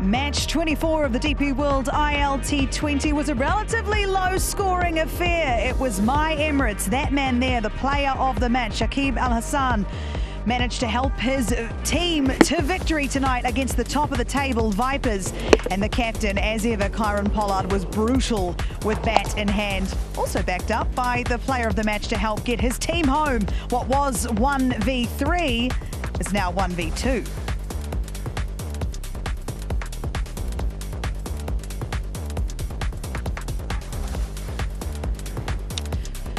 Match 24 of the DP World ILT20 was a relatively low-scoring affair. It was my Emirates, that man there, the player of the match, Shakib Al-Hassan, managed to help his team to victory tonight against the top-of-the-table Vipers. And the captain, as ever, Kieron Pollard, was brutal with bat in hand. Also backed up by the player of the match to help get his team home. What was 1v3 is now 1v2.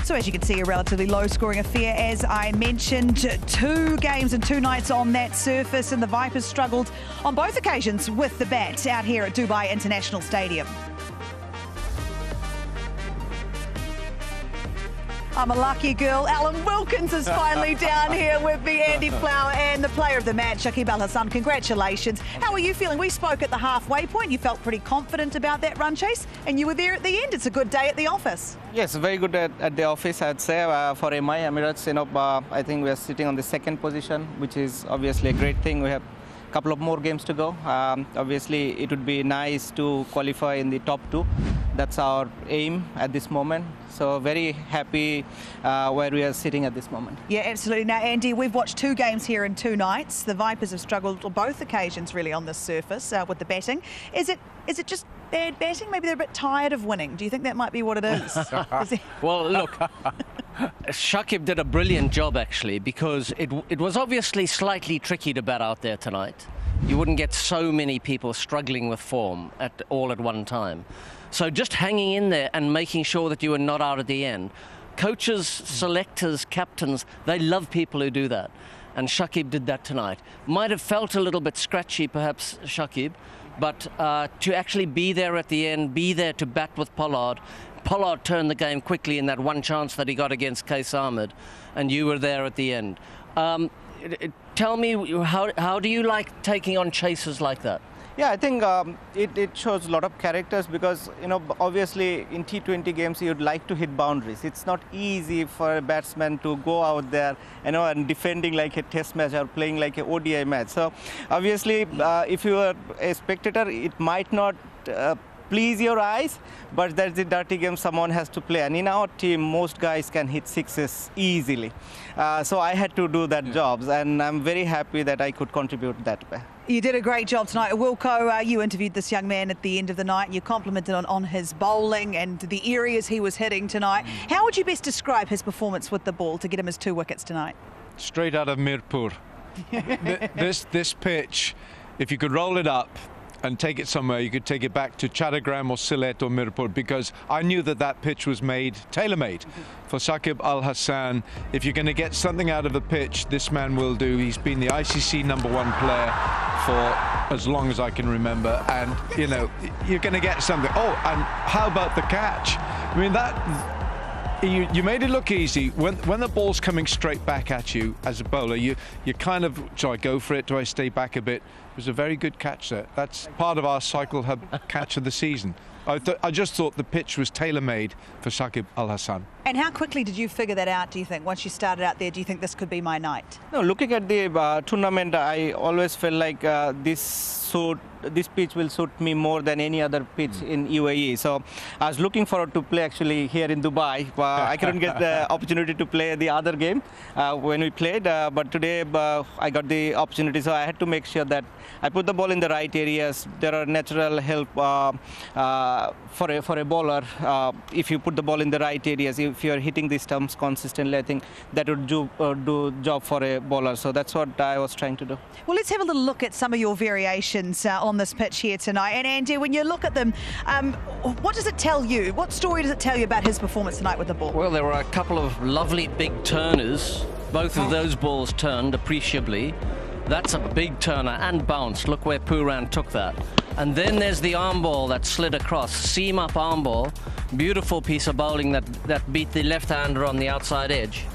So as you can see, a relatively low-scoring affair. As I mentioned, 2 games and 2 nights on that surface, and the Vipers struggled on both occasions with the bat out here at Dubai International Stadium. I'm a lucky girl. Alan Wilkins is finally down here with me, Andy Flower, and the player of the match, Shakib Al-Hassan. Congratulations. How are you feeling? We spoke at the halfway point. You felt pretty confident about that run chase, and you were there at the end. It's a good day at the office. Yes, very good at the office, I'd say. For my Emirates, I think we are sitting on the 2nd position, which is obviously a great thing. We have a couple of more games to go. Obviously, it would be nice to qualify in the top 2. That's our aim at this moment. So very happy where we are sitting at this moment. Yeah, absolutely. Now, Andy, we've watched 2 games here in 2 nights. The Vipers have struggled on both occasions, really, on this surface with the batting. Is it just bad batting? Maybe they're a bit tired of winning. Do you think that might be what it is? Well, look, Shakib did a brilliant job, actually, because it was obviously slightly tricky to bat out there tonight. You wouldn't get so many people struggling with form all at one time. So just hanging in there and making sure that you were not out at the end. Coaches, selectors, captains, they love people who do that. And Shakib did that tonight. Might have felt a little bit scratchy, perhaps, Shakib, but to actually be there at the end, be there to bat with Pollard. Pollard turned the game quickly in that one chance that he got against Qais Ahmed, and you were there at the end. Tell me, how do you like taking on chases like that? Yeah, I think it shows a lot of characters because, obviously in T20 games, you'd like to hit boundaries. It's not easy for a batsman to go out there, and defending like a test match or playing like an ODI match. So obviously, if you are a spectator, it might not please your eyes, but that's the dirty game someone has to play. And in our team, most guys can hit 6s easily. So I had to do that job, and I'm very happy that I could contribute that way. You did a great job tonight. Wilco, you interviewed this young man at the end of the night. You complimented on his bowling and the areas he was hitting tonight. How would you best describe his performance with the ball to get him his 2 wickets tonight? Straight out of Mirpur. This pitch, if you could roll it up and take it somewhere, you could take it back to Chattagram or Sylhet or Mirpur, because I knew that pitch was tailor-made for Shakib Al-Hassan. If you're going to get something out of a pitch, this man will do. He's been the ICC #1 player for as long as I can remember, and you're going to get something. Oh, and how about the catch? I mean, you made it look easy. When the ball's coming straight back at you as a bowler, you kind of, do I go for it? Do I stay back a bit? It was a very good catch there. That's part of our Cycle Hub catch of the season. I just thought the pitch was tailor-made for Shakib Al-Hassan. And how quickly did you figure that out, do you think? Once you started out there, do you think this could be my night? No, looking at the tournament, I always felt like this pitch will suit me more than any other pitch in UAE. So I was looking forward to play actually here in Dubai. I couldn't get the opportunity to play the other game when we played, but today I got the opportunity, so I had to make sure that I put the ball in the right areas. There are natural help for a bowler. If you put the ball in the right areas, if you're hitting the stumps consistently, I think that would do job for a bowler. So that's what I was trying to do. Well, let's have a little look at some of your variations on this pitch here tonight. And Andy, when you look at them, what does it tell you? What story does it tell you about his performance tonight with the ball? Well, there were a couple of lovely big turners. Both of those balls turned appreciably. That's a big turner and bounced. Look where Pooran took that. And then there's the arm ball that slid across. Seam up arm ball. Beautiful piece of bowling that beat the left-hander on the outside edge.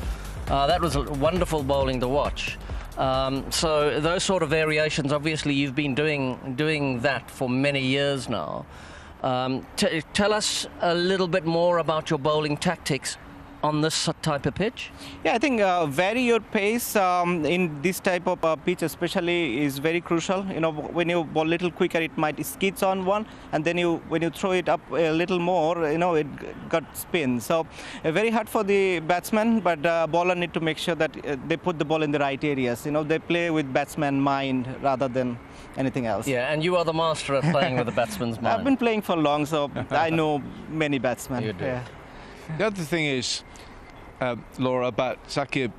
That was wonderful bowling to watch. So those sort of variations, obviously you've been doing that for many years now. Tell us a little bit more about your bowling tactics on this type of pitch? Yeah, I think vary your pace in this type of pitch especially is very crucial. You know, when you ball a little quicker, it might skids on one, and then when you throw it up a little more, you know, it got spin. So very hard for the batsman, but bowler need to make sure that they put the ball in the right areas. You know, they play with batsman mind rather than anything else. Yeah, and you are the master at playing with the batsman's mind. I've been playing for long, so I know many batsmen. You do. Yeah. The other thing is, Laura, about Shakib,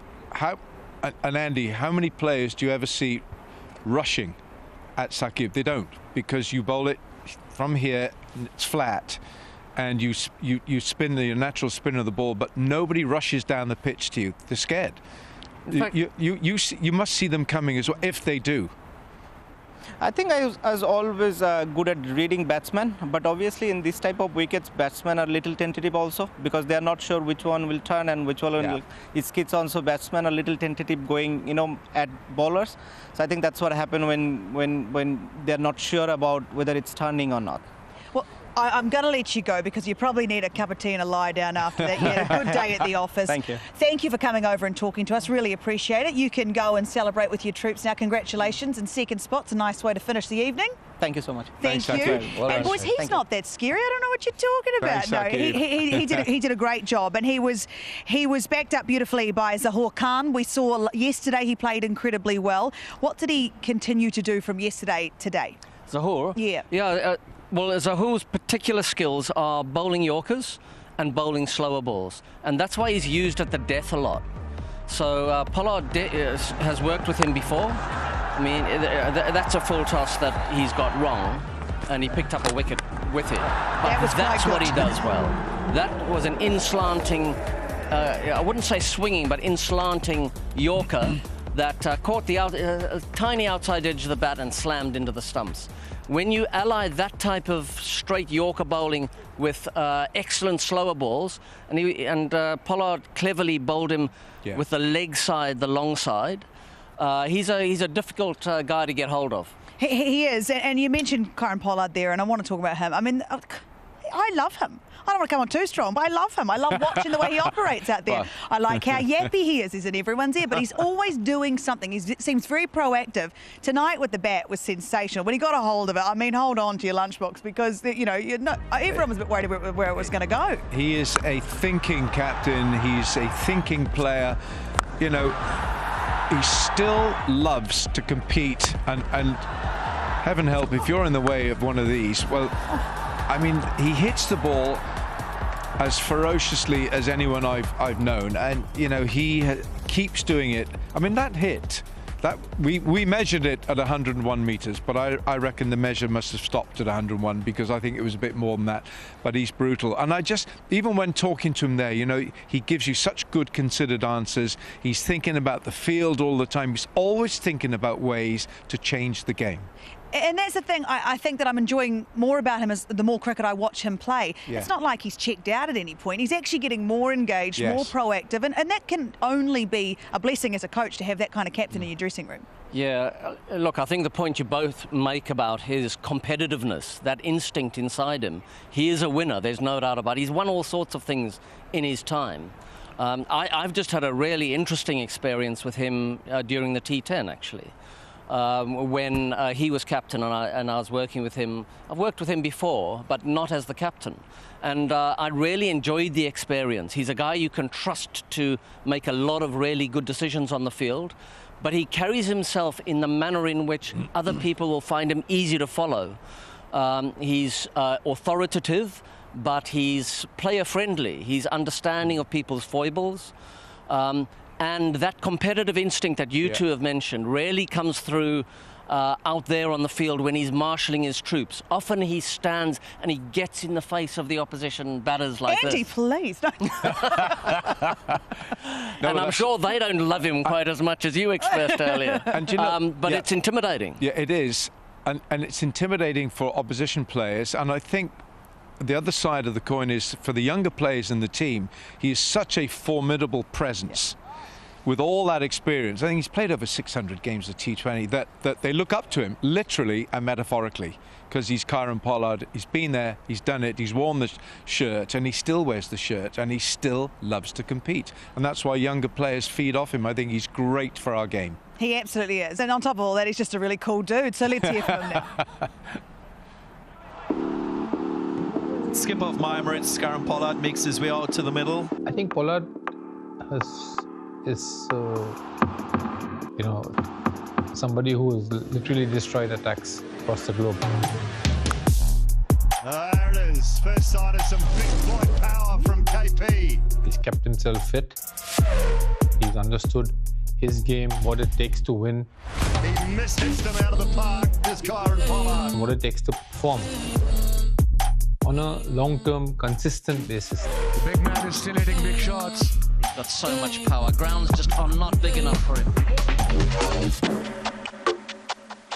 and Andy, how many players do you ever see rushing at Shakib? They don't, because you bowl it from here, it's flat, and you spin the natural spin of the ball, but nobody rushes down the pitch to you. They're scared. You must see them coming as well, if they do. I think I was always good at reading batsmen, but obviously in this type of wickets, batsmen are a little tentative also, because they are not sure which one will turn and which one will skids on. So batsmen are a little tentative going, you know, at bowlers. So I think that's what happened when they're not sure about whether it's turning or not. Well, I'm going to let you go because you probably need a cup of tea and a lie down after that. You had a good day at the office. Thank you. Thank you for coming over and talking to us. Really appreciate it. You can go and celebrate with your troops now. Congratulations. And second spot's a nice way to finish the evening. Thank you so much. Thank Thanks, you. Shakib. Well And boys, done. he's not that scary. I don't know what you're talking about. Thanks, No, Shakib. he did a great job, and he was backed up beautifully by Zahoor Khan. We saw yesterday he played incredibly well. What did he continue to do from yesterday today? Zahoor? Yeah. Yeah. Well, Zahoor's particular skills are bowling Yorkers and bowling slower balls, and that's why he's used at the death a lot. So Pollard has worked with him before. I mean, that's a full toss that he's got wrong, and he picked up a wicket with it. But that's what he does well. That was an in-slanting, I wouldn't say swinging, but in-slanting Yorker that caught the tiny outside edge of the bat and slammed into the stumps. When you ally that type of straight Yorker bowling with excellent slower balls, and Pollard cleverly bowled him with the leg side, the long side, he's a difficult guy to get hold of. He is, and you mentioned Kieron Pollard there, and I want to talk about him. I mean, I love him. I don't want to come on too strong, but I love him. I love watching the way he operates out there. I like how yappy he is. He's in everyone's ear, but he's always doing something. He seems very proactive. Tonight with the bat was sensational. When he got a hold of it, I mean, hold on to your lunchbox because, you know, everyone was a bit worried about where it was going to go. He is a thinking captain. He's a thinking player. You know, he still loves to compete, and heaven help if you're in the way of one of these. Well, I mean, he hits the ball as ferociously as anyone I've known, and you know, he keeps doing it. I mean, that hit, that we measured it at 101 meters, but I reckon the measure must have stopped at 101 because I think it was a bit more than that. But he's brutal, and I just, even when talking to him there, you know, he gives you such good considered answers. He's thinking about the field all the time. He's always thinking about ways to change the game. And that's the thing I think that I'm enjoying more about him as the more cricket I watch him play. Yeah. It's not like he's checked out at any point. He's actually getting more engaged, more proactive, and that can only be a blessing as a coach to have that kind of captain in your dressing room. Yeah, look, I think the point you both make about his competitiveness, that instinct inside him, he is a winner, there's no doubt about it. He's won all sorts of things in his time. I've just had a really interesting experience with him during the T10, actually. When he was captain and I was working with him. I've worked with him before, but not as the captain. And I really enjoyed the experience. He's a guy you can trust to make a lot of really good decisions on the field, but he carries himself in the manner in which other people will find him easy to follow. He's authoritative, but he's player-friendly. He's understanding of people's foibles. And that competitive instinct that you two have mentioned really comes through out there on the field when he's marshalling his troops. Often he stands and he gets in the face of the opposition batters like Andy, this. please. And I'm sure they don't love him quite as much as you expressed earlier. And you know, but it's intimidating. Yeah, it is. And it's intimidating for opposition players. And I think the other side of the coin is for the younger players in the team, he is such a formidable presence. with all that experience, I think he's played over 600 games of T20, that they look up to him literally and metaphorically, because he's Kieron Pollard. He's been there, he's done it, he's worn the shirt, and he still wears the shirt, and he still loves to compete. And that's why younger players feed off him. I think he's great for our game. He absolutely is. And on top of all that, he's just a really cool dude. So let's hear from him now. Skip off my Emirates, Kieron Pollard makes his way out to the middle. I think Pollard is somebody who has literally destroyed attacks across the globe. There it is. First sight of some big point power from KP. He's kept himself fit. He's understood his game, what it takes to win. He mishits them out of the park, this Kieron Pollard. What it takes to perform on a long-term, consistent basis. The big man is still hitting big shots. He's got so much power. Grounds just are not big enough for him.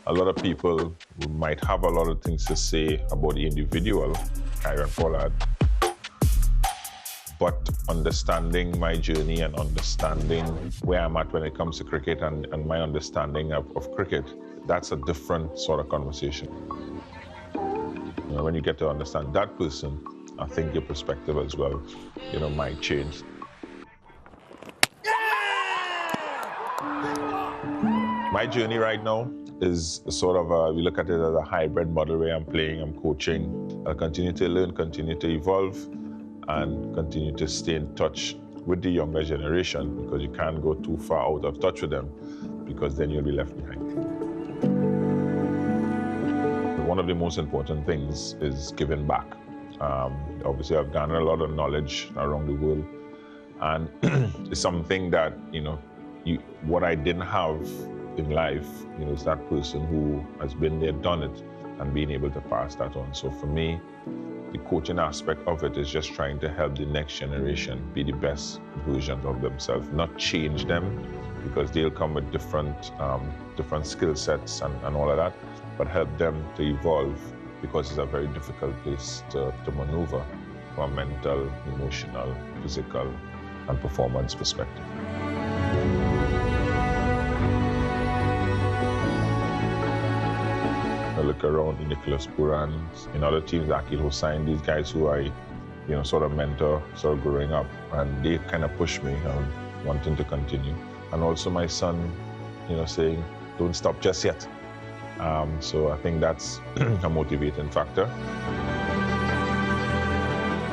A lot of people might have a lot of things to say about the individual, Kieron Pollard, but understanding my journey and understanding where I'm at when it comes to cricket and my understanding of cricket, that's a different sort of conversation. When you get to understand that person, I think your perspective as well, might change. My journey right now is sort of we look at it as a hybrid model where I'm playing, I'm coaching. I'll continue to learn, continue to evolve, and continue to stay in touch with the younger generation, because you can't go too far out of touch with them, because then you'll be left behind. One of the most important things is giving back. Obviously, I've gathered a lot of knowledge around the world, and it's something that, what I didn't have in life, is that person who has been there, done it, and being able to pass that on. So for me, the coaching aspect of it is just trying to help the next generation be the best versions of themselves, not change them, because they'll come with different skill sets and all of that, but help them to evolve, because it's a very difficult place to maneuver from a mental, emotional, physical, and performance perspective. I look around in Nicholas Puran, in other teams, Akil Hussain, these guys who I, sort of mentor, sort of growing up, and they kind of push me wanting to continue. And also my son, saying, don't stop just yet. So I think that's a motivating factor.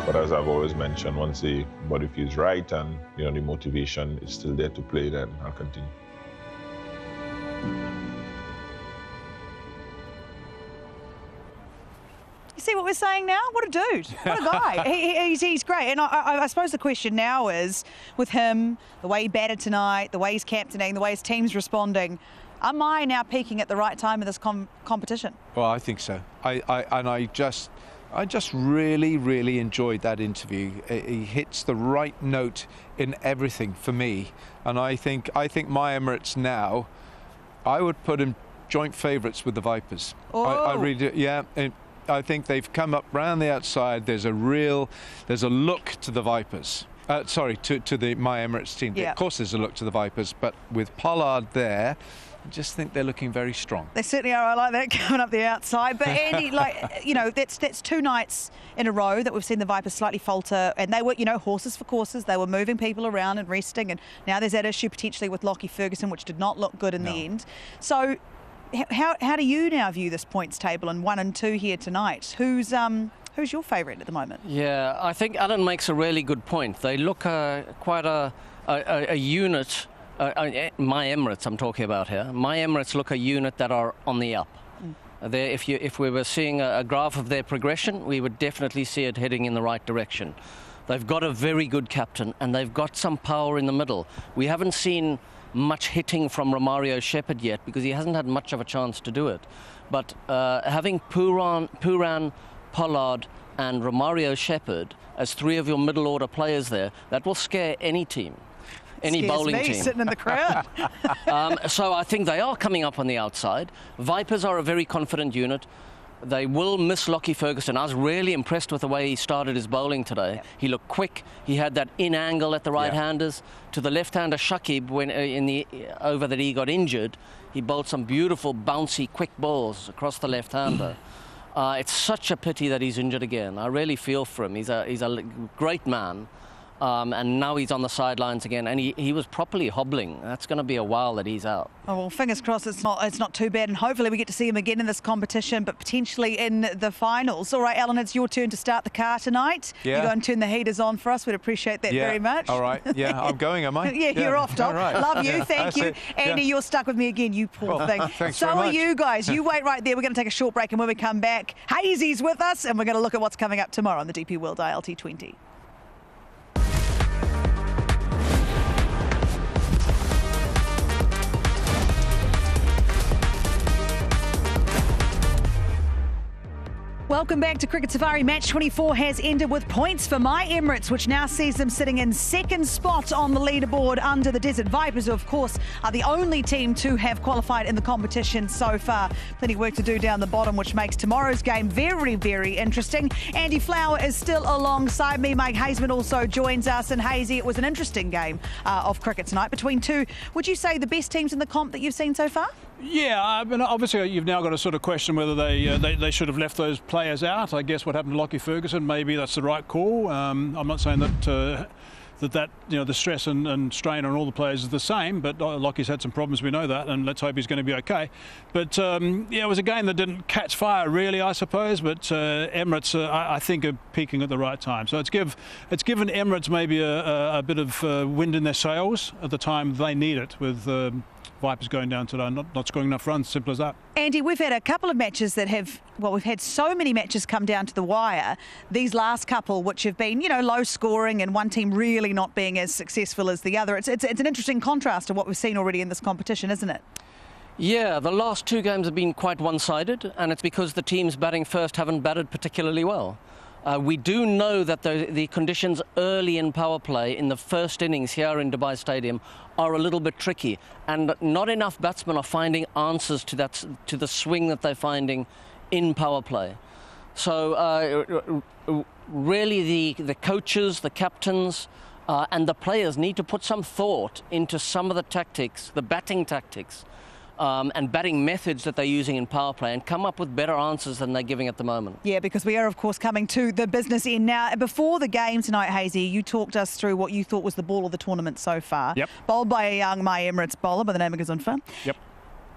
But as I've always mentioned, once the body feels right and the motivation is still there to play, then I'll continue. You see what we're saying now? What a dude. What a guy. He's great. And I suppose the question now is, with him, the way he batted tonight, the way he's captaining, the way his team's responding, am I now peaking at the right time of this competition? Well, I think so. I just really, really enjoyed that interview. He hits the right note in everything for me. And I think my Emirates now, I would put him joint favourites with the Vipers. Oh. I really do, yeah. I think they've come up round the outside. There's a look to the Vipers. Sorry, to the my Emirates team. Yeah. Of course there's a look to the Vipers, but with Pollard there, I just think they're looking very strong. They certainly are. I like that coming up the outside. But Andy, that's 2 nights in a row that we've seen the Vipers slightly falter, and they were, horses for courses. They were moving people around and resting, and now there's that issue potentially with Lockie Ferguson, which did not look good in the end. So how do you now view this points table and 1 and 2 here tonight? Who's your favourite at the moment? Yeah, I think Alan makes a really good point. They look quite a unit. My Emirates I'm talking about here. My Emirates look a unit that are on the up. If we were seeing a graph of their progression, we would definitely see it heading in the right direction. They've got a very good captain, and they've got some power in the middle. We haven't seen much hitting from Romario Shepherd yet, because he hasn't had much of a chance to do it. But having Puran, Pollard and Romario Shepherd as 3 of your middle order players there, that will scare any team. Any bowling team. Sitting in the crowd. So I think they are coming up on the outside. Vipers are a very confident unit. They will miss Lockie Ferguson. I was really impressed with the way he started his bowling today. Yep. He looked quick. He had that in angle at the right-handers. To the left-hander Shakib, when in the over that he got injured, he bowled some beautiful, bouncy, quick balls across the left-hander. It's such a pity that he's injured again. I really feel for him. He's a great man. And now he's on the sidelines again, and he was properly hobbling. That's going to be a while that he's out. Oh, well, fingers crossed it's not too bad, and hopefully we get to see him again in this competition, but potentially in the finals. All right, Alan, it's your turn to start the car tonight. Yeah. You go and turn the heaters on for us. We'd appreciate that very much. All right. Yeah, I'm going, am I? Yeah, you're off, Doc. All right. Love you. Thank you. It. Andy, you're stuck with me again, you poor thing. Thanks so very are much. you guys. You wait right there. We're going to take a short break, and when we come back, Hazy's with us, and we're going to look at what's coming up tomorrow on the DP World ILT20. Welcome back to Cricket Safari. Match 24 has ended with points for My Emirates, which now sees them sitting in second spot on the leaderboard under the Desert Vipers, who of course are the only team to have qualified in the competition so far. Plenty of work to do down the bottom, which makes tomorrow's game very, very interesting. Andy Flower is still alongside me. Mike Hazeman also joins us. And Hazy, it was an interesting game of cricket tonight between two, would you say, the best teams in the comp that you've seen so far? Yeah, I mean, obviously you've now got to sort of question whether they should have left those players out. I guess what happened to Lockie Ferguson, maybe that's the right call. I'm not saying that the stress and strain on all the players is the same, but Lockie's had some problems, we know that, and let's hope he's going to be okay. But yeah, it was a game that didn't catch fire really, I suppose, but Emirates I think are peaking at the right time. So it's given Emirates maybe a bit of wind in their sails at the time they need it, with Vipers going down today, not scoring enough runs, simple as that. Andy, we've had a couple of matches that have, well, we've had so many matches come down to the wire. These last couple, which have been, low scoring and one team really not being as successful as the other. It's an interesting contrast to what we've seen already in this competition, isn't it? Yeah, the last two games have been quite one-sided, and it's because the teams batting first haven't batted particularly well. We do know that the conditions early in power play in the first innings here in Dubai Stadium are a little bit tricky, and not enough batsmen are finding answers to the swing that they're finding in power play. So really the coaches, the captains and the players need to put some thought into some of the tactics, the batting tactics, and batting methods that they're using in power play, and come up with better answers than they're giving at the moment. Yeah, because we are, of course, coming to the business end now. Before the game tonight, Hazy, you talked us through what you thought was the ball of the tournament so far. Yep. Bowled by a young My Emirates bowler by the name of Gazunfa. Yep.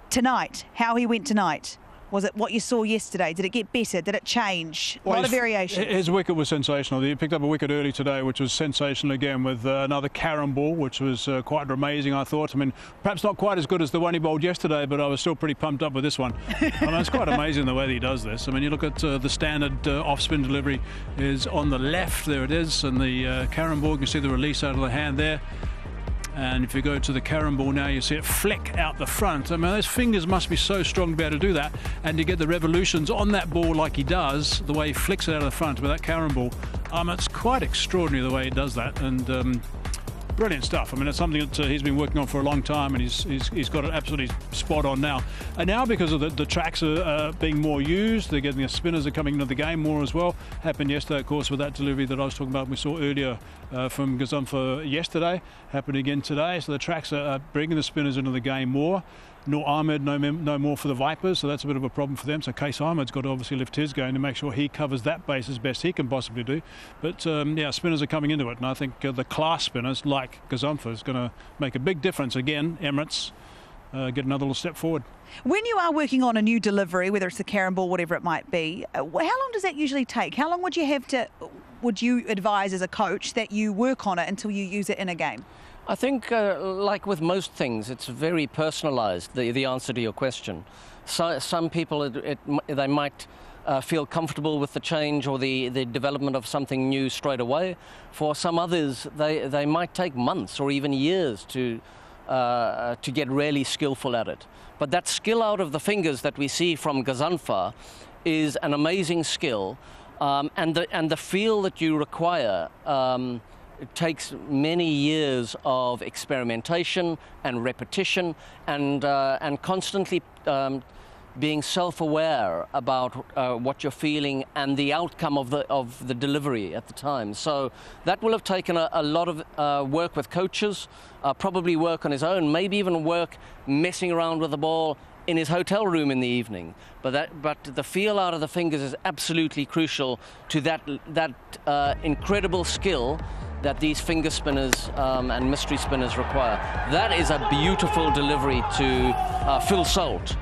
Tonight, how he went tonight. Was it what you saw yesterday? Did it get better? Did it change? A lot of variation. His wicket was sensational. He picked up a wicket early today, which was sensational again, with another Kieron ball, which was quite amazing, I thought. I mean, perhaps not quite as good as the one he bowled yesterday, but I was still pretty pumped up with this one. I mean, it's quite amazing the way that he does this. I mean, you look at the standard off-spin delivery is on the left. There it is. And the Kieron ball, you can see the release out of the hand there. And if you go to the Kieron ball now, you see it flick out the front. I mean, those fingers must be so strong to be able to do that. And to get the revolutions on that ball like he does, the way he flicks it out of the front with that Kieron ball, it's quite extraordinary the way he does that. And brilliant stuff. I mean, it's something that he's been working on for a long time, and he's got it absolutely spot on now. And now, because of the tracks are being more used, they're getting the spinners are coming into the game more as well. Happened yesterday, of course, with that delivery that I was talking about. We saw earlier from Gazunfa yesterday. Happened again today. So the tracks are bringing the spinners into the game more. Noor Ahmed no more for the Vipers, so that's a bit of a problem for them. So Case Ahmed's got to obviously lift his game to make sure he covers that base as best he can possibly do. But yeah, spinners are coming into it, and I think the class spinners like Gazunfa is going to make a big difference again. Emirates get another little step forward. When you are working on a new delivery, whether it's the Kieron ball, whatever it might be, how long does that usually take? How long would you advise as a coach that you work on it until you use it in a game? I think, like with most things, it's very personalised, the answer to your question. So, some people, they might feel comfortable with the change or the development of something new straight away. For some others, they might take months or even years to get really skillful at it. But that skill out of the fingers that we see from Gazunfa is an amazing skill, and the feel that you require. It takes many years of experimentation and repetition, and constantly being self-aware about what you're feeling and the outcome of the delivery at the time. So that will have taken a lot of work with coaches, probably work on his own, maybe even work messing around with the ball in his hotel room in the evening. But the feel out of the fingers is absolutely crucial to that incredible skill that these finger spinners and mystery spinners require. That is a beautiful delivery to Phil Salt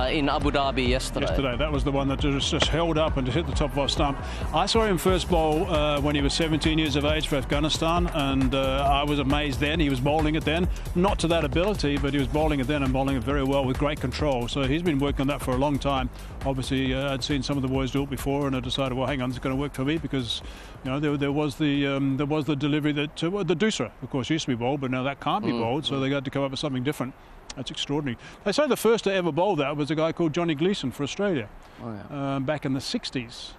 in Abu Dhabi yesterday. That was the one that just held up and just hit the top of our stump. I saw him first bowl when he was 17 years of age for Afghanistan, and I was amazed then. He was bowling it then, not to that ability, but he was bowling it then and bowling it very well with great control. So he's been working on that for a long time. Obviously, I'd seen some of the boys do it before, and I decided, well, hang on, it's going to work for me, because there was the delivery that the Dusra, of course, used to be bowled, but now that can't be bowled, so they got to come up with something different. That's extraordinary. They say the first to ever bowl that was a guy called Johnny Gleeson for Australia, back in the 60s.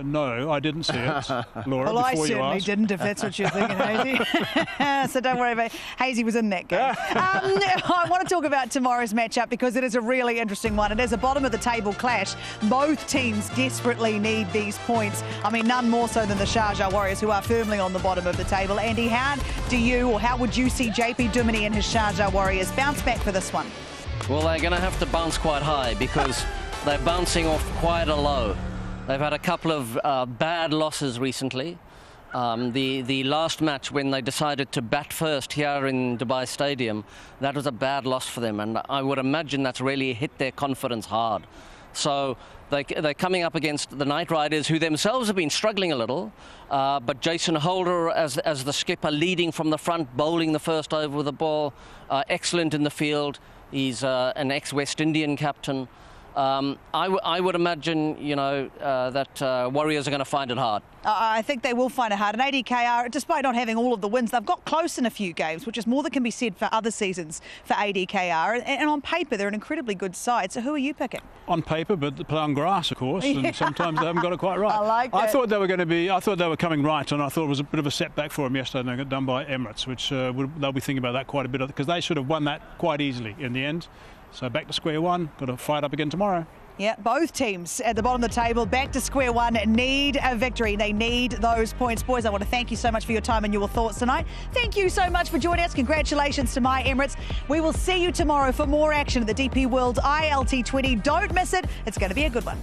No, I didn't see it, Laura. Well, I before certainly you asked. didn't, if that's what you're thinking, Hazy. So don't worry about it. Hazy was in that game. I want to talk about tomorrow's matchup because it is a really interesting one. It is a bottom-of-the-table clash. Both teams desperately need these points. I mean, none more so than the Sharjah Warriors, who are firmly on the bottom of the table. Andy, how would you see JP Duminy and his Sharjah Warriors bounce back for this one? Well, they're going to have to bounce quite high because they're bouncing off quite a low. They've had a couple of bad losses recently. The last match when they decided to bat first here in Dubai Stadium, that was a bad loss for them, and I would imagine that's really hit their confidence hard. So they're coming up against the Knight Riders, who themselves have been struggling a little, but Jason Holder as the skipper, leading from the front, bowling the first over with the ball, excellent in the field. He's an ex-West Indian captain. I would imagine, that Warriors are going to find it hard. I think they will find it hard. And ADKR, despite not having all of the wins, they've got close in a few games, which is more than can be said for other seasons for ADKR. And on paper, they're an incredibly good side. So who are you picking? On paper, but they play on grass, of course, and sometimes they haven't got it quite right. I like that. I thought they were coming right, and I thought it was a bit of a setback for them yesterday, and they got done by Emirates, which they'll be thinking about that quite a bit, because they should have won that quite easily in the end. So back to square one, got to fight up again tomorrow. Yeah, both teams at the bottom of the table, back to square one, need a victory. They need those points. Boys, I want to thank you so much for your time and your thoughts tonight. Thank you so much for joining us. Congratulations to my Emirates. We will see you tomorrow for more action at the DP World ILT20. Don't miss it. It's going to be a good one.